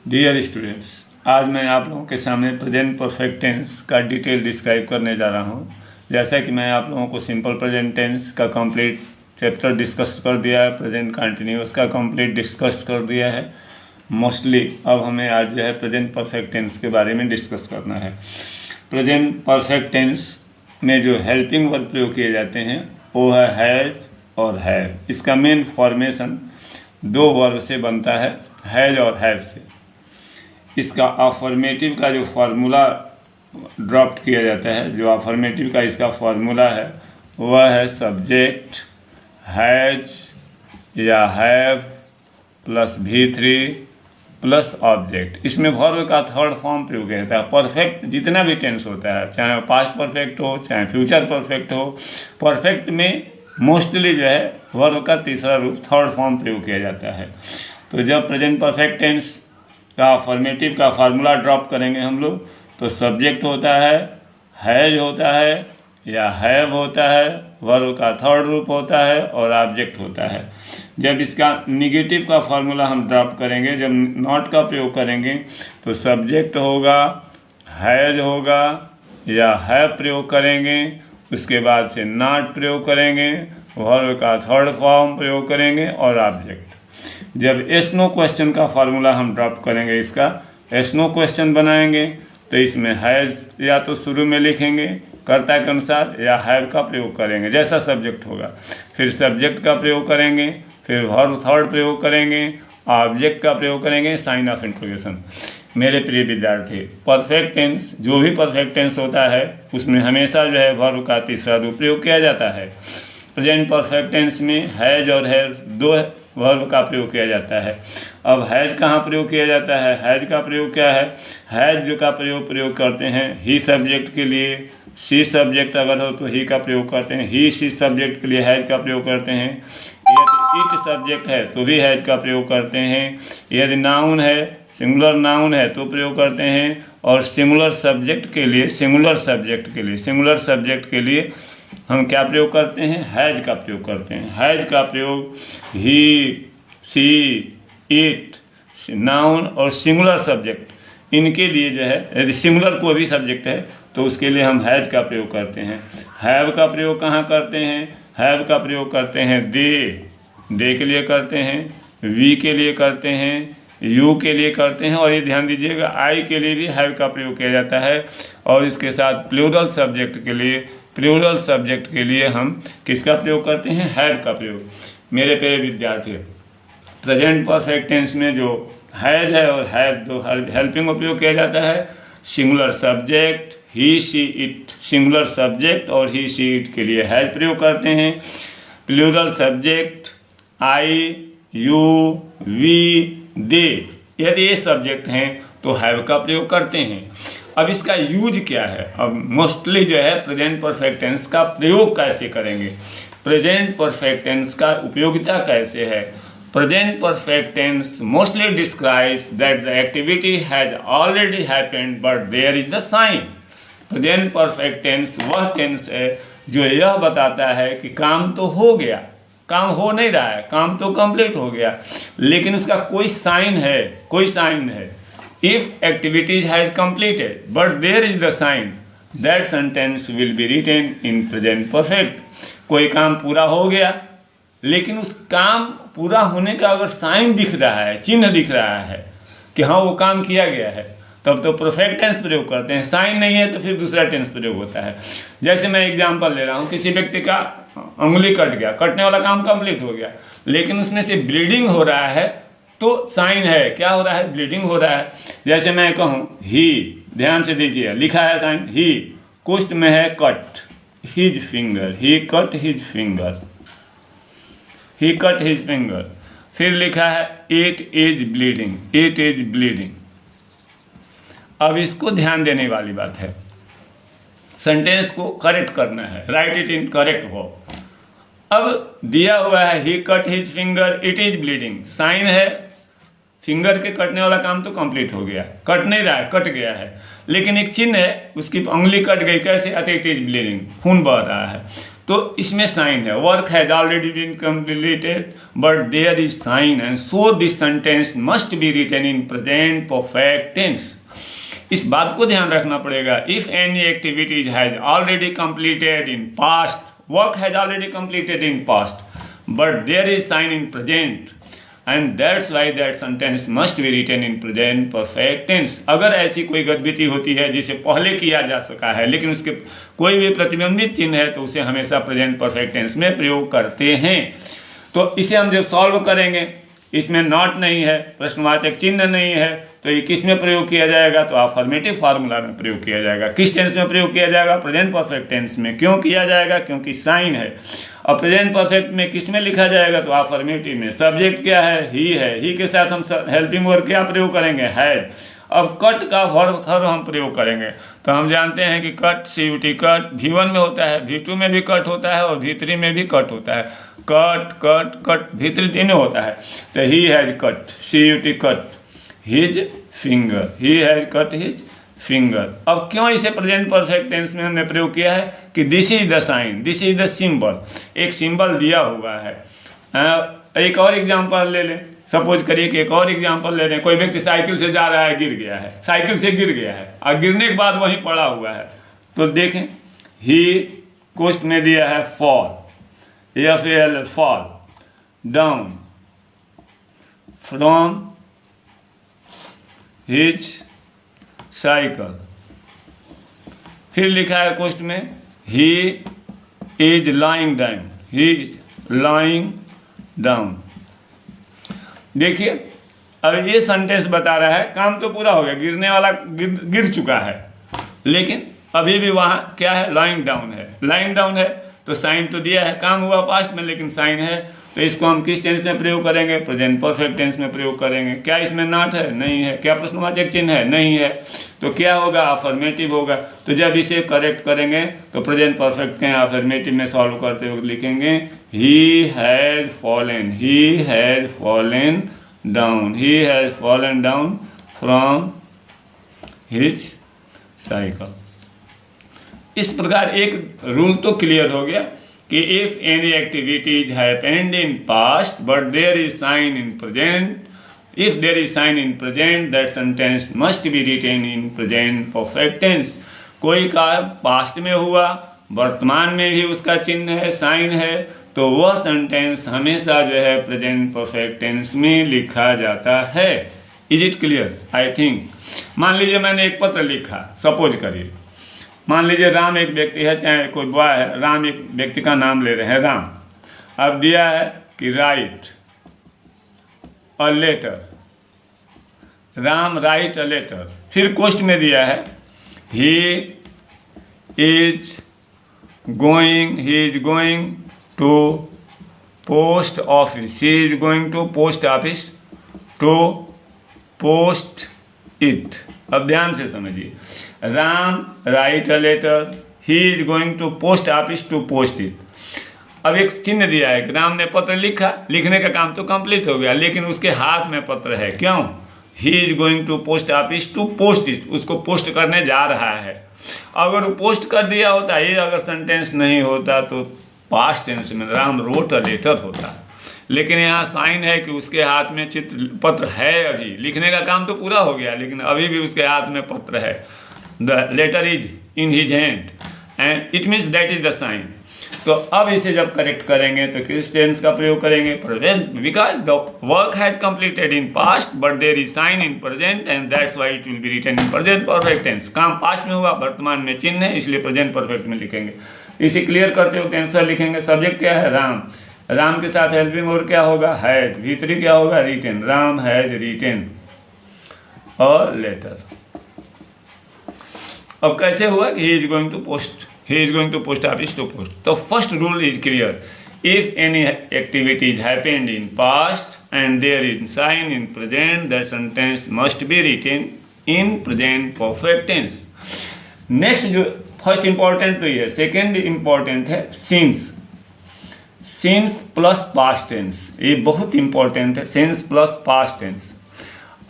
Dear students, आज मैं आप लोगों के सामने प्रेजेंट परफेक्ट टेंस का डिटेल डिस्क्राइब करने जा रहा हूँ। जैसा कि मैं आप लोगों को सिंपल प्रेजेंट टेंस का कंप्लीट चैप्टर डिस्कस कर दिया है, प्रेजेंट कंटिन्यूअस का कंप्लीट डिस्कस कर दिया है मोस्टली। अब हमें आज जो है प्रेजेंट परफेक्ट टेंस के बारे में डिस्कस करना है। प्रेजेंट परफेक्ट टेंस में जो हेल्पिंग वर्ब प्रयोग किए जाते हैं वो है हैज़ और हैव। इसका मेन फॉर्मेशन दो वर्ब से बनता है, हैज़ और हैव से। इसका अफर्मेटिव का जो फार्मूला ड्रॉप्ट किया जाता है, जो अफर्मेटिव का इसका फार्मूला है वह है सब्जेक्ट हैज़ या have plus V3 plus object. इसमें वर्ब का थर्ड फॉर्म प्रयोग किया जाता है। परफेक्ट जितना भी टेंस होता है, चाहे पास्ट परफेक्ट हो चाहे फ्यूचर परफेक्ट हो, परफेक्ट में मोस्टली जो है वर्ब का तीसरा रूप थर्ड फॉर्म प्रयोग किया जाता है। तो जब प्रेजेंट परफेक्ट टेंस का अफर्मेटिव का फार्मूला ड्रॉप करेंगे हम लोग, तो सब्जेक्ट होता है, हैज होता है या हैव होता है, वर्ब का थर्ड रूप होता है और ऑब्जेक्ट होता है। जब इसका निगेटिव का फार्मूला हम ड्रॉप करेंगे, जब नॉट का प्रयोग करेंगे, तो सब्जेक्ट होगा, हैज होगा या हैव प्रयोग करेंगे, उसके बाद से नॉट प्रयोग करेंगे, वर्ब का थर्ड फॉर्म प्रयोग करेंगे और ऑब्जेक्ट। जब एस नो क्वेश्चन का फार्मूला हम ड्रॉप करेंगे, इसका एस नो क्वेश्चन बनाएंगे, तो इसमें हैज़ या तो शुरू में लिखेंगे कर्ता के अनुसार या हैव का प्रयोग करेंगे जैसा सब्जेक्ट होगा, फिर सब्जेक्ट का प्रयोग करेंगे, फिर वर्ब थर्ड प्रयोग करेंगे, ऑब्जेक्ट का प्रयोग करेंगे, साइन ऑफ इंट्रोगेशन। मेरे प्रिय विद्यार्थी, परफेक्ट टेंस जो भी परफेक्ट टेंस होता है उसमें हमेशा जो है वर्ब का तीसरा रूप प्रयोग किया जाता है। प्रेजेंट परफेक्ट टेंस में हैज और हैव दो वर्ब का प्रयोग किया जाता है। अब हैज कहाँ प्रयोग किया जाता है? हैज का प्रयोग क्या है? हैज जो का प्रयोग करते हैं ही सब्जेक्ट के लिए, सी सब्जेक्ट अगर हो तो ही का प्रयोग करते हैं, ही सी सब्जेक्ट के लिए हैज का प्रयोग करते हैं। यदि इट सब्जेक्ट है तो भी हैज का प्रयोग करते हैं। यदि नाउन है, सिंगुलर नाउन है तो प्रयोग करते हैं। और सिंगुलर सब्जेक्ट के लिए हम क्या प्रयोग करते हैं? हैज का प्रयोग करते हैं। हैज का प्रयोग ही, सी, इट, नाउन और सिंगुलर सब्जेक्ट इनके लिए जो है, यदि सिंगुलर कोई भी सब्जेक्ट है तो उसके लिए हम हैज का प्रयोग करते हैं। हैव का प्रयोग कहाँ करते हैं? हैव का प्रयोग करते हैं दे के लिए करते हैं, वी के लिए करते हैं, यू के लिए करते हैं, और ये ध्यान दीजिएगा आई के लिए भी हैव का प्रयोग किया जाता है। और इसके साथ प्लूरल सब्जेक्ट के लिए हम किसका प्रयोग करते हैं? हैव का प्रयोग। मेरे प्यारे विद्यार्थी, प्रेजेंट परफेक्ट टेंस में जो हैज है और हैव दो हेल्पिंग उपयोग किया जाता है। Singular subject he, she, it, singular subject और ही, सी, इट के लिए हैज प्रयोग करते हैं। Plural subject I, you, we, they, यदि ये सब्जेक्ट हैं तो हैव का प्रयोग करते हैं। अब इसका यूज क्या है? अब मोस्टली जो है प्रेजेंट परफेक्ट टेंस का प्रयोग कैसे करेंगे, प्रेजेंट परफेक्ट टेंस का उपयोगिता कैसे है? Present perfect tense mostly describes that the activity has already happened but there is the sign. Present perfect tense वह टेंस है जो यह बताता है कि काम तो हो गया, काम हो नहीं रहा है, काम तो कंप्लीट हो गया, लेकिन उसका कोई साइन है। If activities has completed but there is the sign, that sentence will be written in present perfect. कोई काम पूरा हो गया लेकिन उस काम पूरा होने का अगर साइन दिख रहा है, चिन्ह दिख रहा है कि हाँ वो काम किया गया है, तब तो परफेक्ट टेंस प्रयोग करते हैं। साइन नहीं है तो फिर दूसरा टेंस प्रयोग होता है। जैसे मैं एग्जांपल ले रहा हूँ, किसी व्यक्ति का उंगली कट गया, कटने वाला काम कंप्लीट हो गया, लेकिन उसमें से ब्लीडिंग हो रहा है तो साइन है, क्या हो रहा है? ब्लीडिंग हो रहा है। जैसे मैं कहूँ ही, ध्यान से दीजिए, लिखा है साइन ही, कुष्ठ में है कट हिज फिंगर, ही कट हिज फिंगर, ही कट हिज फिंगर। फिर लिखा है इट इज ब्लीडिंग। अब इसको ध्यान देने वाली बात है, सेंटेंस को करेक्ट करना है, राइट इट इन करेक्ट हो। अब दिया हुआ है he cut his finger, it is bleeding, sign है, फिंगर के कटने वाला काम तो कंप्लीट हो गया, कट नहीं रहा है, कट गया है, लेकिन एक चिन्ह है, उसकी उंगली कट गई, कैसे? इट इज ब्लीडिंग, खून बह रहा है। तो इसमें साइन है, work has already been completed but there is sign and so this sentence must be written in present perfect tense. इस बात को ध्यान रखना पड़ेगा। If any activities has already completed in past, work has already completed in past but there is sign in present and that's why that sentence must be written in present perfect tense. अगर ऐसी कोई गतिविधि होती है जिसे पहले किया जा सका है लेकिन उसके कोई भी प्रतिबंधित चिन्ह है तो उसे हमेशा प्रेजेंट परफेक्ट टेंस में प्रयोग करते हैं। तो इसे हम जब सॉल्व करेंगे, इसमें नॉट नहीं है, प्रश्नवाचक चिन्ह नहीं है, तो ये किस में प्रयोग किया जाएगा? तो अफर्मेटिव फार्मूला में प्रयोग किया जाएगा। किस टेंस में प्रयोग किया जाएगा? प्रेजेंट परफेक्ट टेंस में। क्यों किया जाएगा? क्योंकि साइन है। और प्रेजेंट परफेक्ट में किस में लिखा जाएगा? तो अफर्मेटिव में। सब्जेक्ट क्या है? ही है। ही के साथ हम हेल्पिंग वर्ब क्या प्रयोग करेंगे? हैज। अब कट का वर्ब हम प्रयोग करेंगे। तो हम जानते हैं कि कट, CUT कट V1 में होता है, V2 में भी कट होता है और V3 में भी कट होता है। कट कट कट V3 तीनों होता है। तो he has cut, CUT cut his finger, he has cut his finger. अब क्यों इसे प्रेजेंट परफेक्ट टेंस में हमने प्रयोग किया है कि this is the sign, this is the symbol, एक सिंबल दिया हुआ है। एक और एग्जांपल ले लें। सपोज करिए कि एक और एग्जांपल ले लें। कोई व्यक्ति साइकिल से जा रहा है, गिर गया है, साइकिल से गिर गया है और गिरने के बाद वहीं पड़ा हुआ है। तो देखें, ही कोष्ट में दिया है fall, FAL fall down from his cycle. फिर लिखा है कोष्ट में he is lying down, he is lying down. देखिए, अब ये सेंटेंस बता रहा है काम तो पूरा हो गया, गिरने वाला गिर चुका है, लेकिन अभी भी वहां क्या है? लाइंग डाउन है। लाइंग डाउन है तो साइन तो दिया है, काम हुआ पास्ट में लेकिन साइन है, तो इसको हम किस टेंस में प्रयोग करेंगे? प्रेजेंट परफेक्ट टेंस में प्रयोग करेंगे। क्या इसमें नॉट है? नहीं है। क्या प्रश्नवाचक चिन्ह है? नहीं है। तो क्या होगा? अफर्मेटिव होगा। तो जब इसे करेक्ट करेंगे तो प्रेजेंट परफेक्ट के अफर्मेटिव में सॉल्व करते हुए लिखेंगे he has fallen, he has fallen down, he has fallen down from his cycle. इस प्रकार एक रूल तो क्लियर हो गया कि if any activities happened in past but there is sign in present, if there is sign in present that sentence must be written in present perfect tense. कोई काम past में हुआ, वर्तमान में भी उसका चिन्ह है, साइन है, तो वह सेंटेंस हमेशा जो है प्रेजेंट परफेक्ट टेंस में लिखा जाता है। Is it clear? I think. मान लीजिए मैंने एक पत्र लिखा, सपोज करिए, मान लीजिए राम एक व्यक्ति है, चाहे कोई बॉय है, राम एक व्यक्ति का नाम ले रहे हैं, राम। अब दिया है कि write a letter, Ram write a letter. फिर कोष्ट में दिया है he is going to post office, he is going to post office to post it. अब ध्यान से समझिए, Ram write a letter, he is going to post office to post it. अब एक चिन्ह दिया है कि राम ने पत्र लिखा, लिखने का काम तो कंप्लीट हो गया, लेकिन उसके हाथ में पत्र है। क्यों? He is going to post office to post it, उसको पोस्ट करने जा रहा है। अगर वो पोस्ट कर दिया होता, ये अगर सेंटेंस नहीं होता तो पास्ट टेंस में राम रोट अ लेटर होता, लेकिन यहाँ साइन है कि उसके हाथ में चित्र पत्र है। अभी लिखने का काम तो पूरा हो गया, लेकिन अभी भी उसके हाथ में पत्र है। The letter is in his hand and it means that is the sign. तो अब इसे जब करेक्ट करेंगे तो किस टेंस का प्रयोग करेंगे? Present, because the work has completed in past but there is sign in present and that's why it will be written in present perfect tense. काम पास्ट में हुआ, वर्तमान में चिन्ह है, इसलिए प्रेजेंट परफेक्ट में लिखेंगे। इसे क्लियर करते हुए आंसर लिखेंगे। सब्जेक्ट क्या है? राम। राम के साथ हेल्पिंग और क्या होगा? हैज। V3 क्या होगा? रिटेन। राम हैज रिटेन और लेटर। अब कैसे हुआ कि he is going to post office to post. तो first rule is clear, if any activities happened in past and there is sign in present that sentence must be written in present perfect tense. Next जो first important तो ये, second important है since. Since plus past tense, ये बहुत important है। Since plus past tense.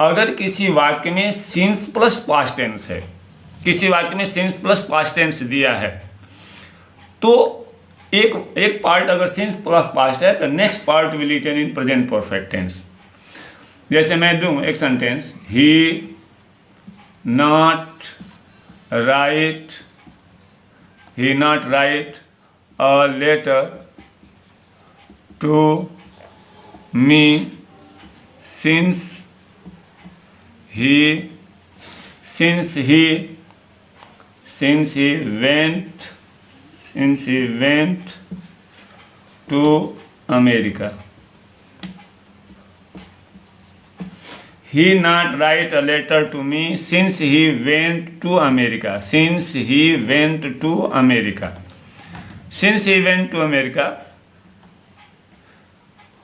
अगर किसी वाक्य में सिंस प्लस पास्ट टेंस है, किसी वाक्य में सिंस प्लस पास्ट टेंस दिया है, तो एक पार्ट अगर सिंस प्लस पास्ट है तो next part will written in present perfect tense. जैसे मैं दूं एक sentence, he not write a letter to me since he went to America. He not write a letter to me since he went to America. Since he went to America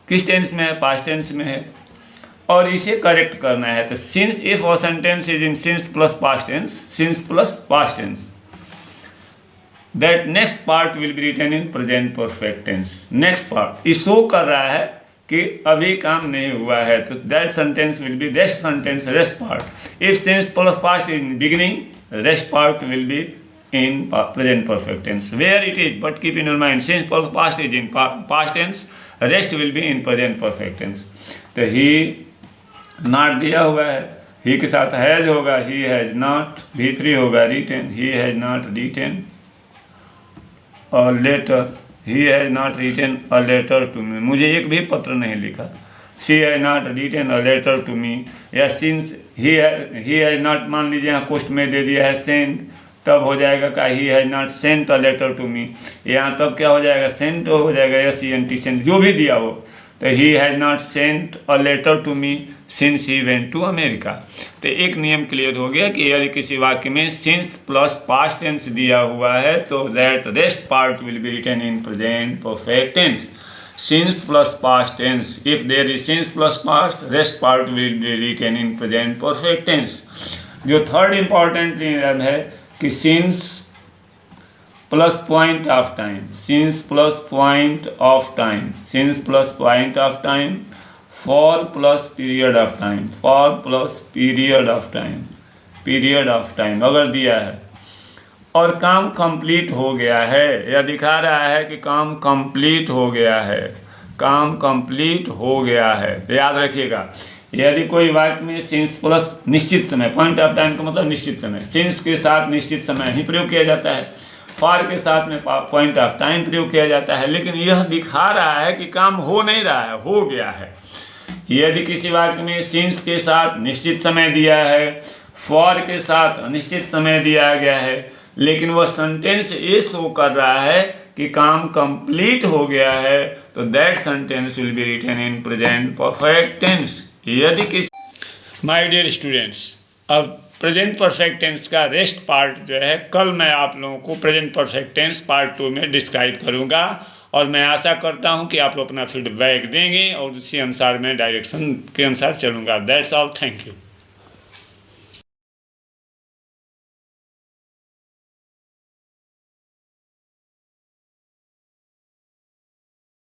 किस tense में है? Past tense में है और इसे correct करना है। तो सिंस इफ और sentence is in since plus past tense that next part will be written in present perfect tense. Next part इस शो कर रहा है कि अभी काम नहीं हुआ है, तो that sentence will B rest sentence, rest part. If since plus past in beginning, rest part will B in present perfect tense where it is, but keep in your mind since past is in past tense, rest will be in present perfect tense। तो he not दिया हुआ है, he के साथ has होगा, he has not, V3 होगा written, he has not written a letter, he has not written a letter to me, मुझे एक भी पत्र नहीं लिखा। she has not written a letter to me, या since he has not, मान लीजिए यहाँ पोस्ट में दे दिया है send, तब हो जाएगा का he has not sent a letter to me, यहाँ तब क्या हो जाएगा? सेंट हो जाएगा, SENT सेंट, जो भी दिया हो। तो he has not sent a letter to me since he went to America. तो एक नियम क्लियर हो गया कि यदि किसी वाक्य में सिंस प्लस पास्ट टेंस दिया हुआ है तो that rest part will be written in present perfect tense. Since plus past tense, if there is since plus past, rest part will be written in present perfect tense. जो third important नियम है कि since plus point of time, since plus point of time, since plus point of time, for plus period of time, for plus period of time अगर दिया है और काम complete हो गया है या दिखा रहा है कि काम कंप्लीट हो गया है, काम कंप्लीट हो गया है, याद रखिएगा। यदि कोई वाक्य में सिंस प्लस निश्चित समय, पॉइंट ऑफ टाइम का मतलब निश्चित समय, सिंस के साथ निश्चित समय ही प्रयोग किया जाता है, फॉर के साथ में पॉइंट ऑफ टाइम प्रयोग किया जाता है, लेकिन यह दिखा रहा है कि काम हो नहीं रहा है, हो गया है। यदि किसी वाक्य में सिंस के साथ निश्चित समय दिया है, फॉर के साथ अनिश्चित समय दिया गया है, लेकिन वह सेंटेंस ये शो कर रहा है कि काम कंप्लीट हो गया है, तो that sentence will be written in present perfect tense. यदि किसी, माय डियर स्टूडेंट्स, अब प्रेजेंट परफेक्ट टेंस का रेस्ट पार्ट जो है कल मैं आप लोगों को प्रेजेंट परफेक्ट टेंस पार्ट 2 में डिस्क्राइब करूंगा और मैं आशा करता हूं कि आप लोग अपना फीडबैक देंगे और उसी अनुसार मैं डायरेक्शन के अनुसार चलूंगा। That's all, thank you.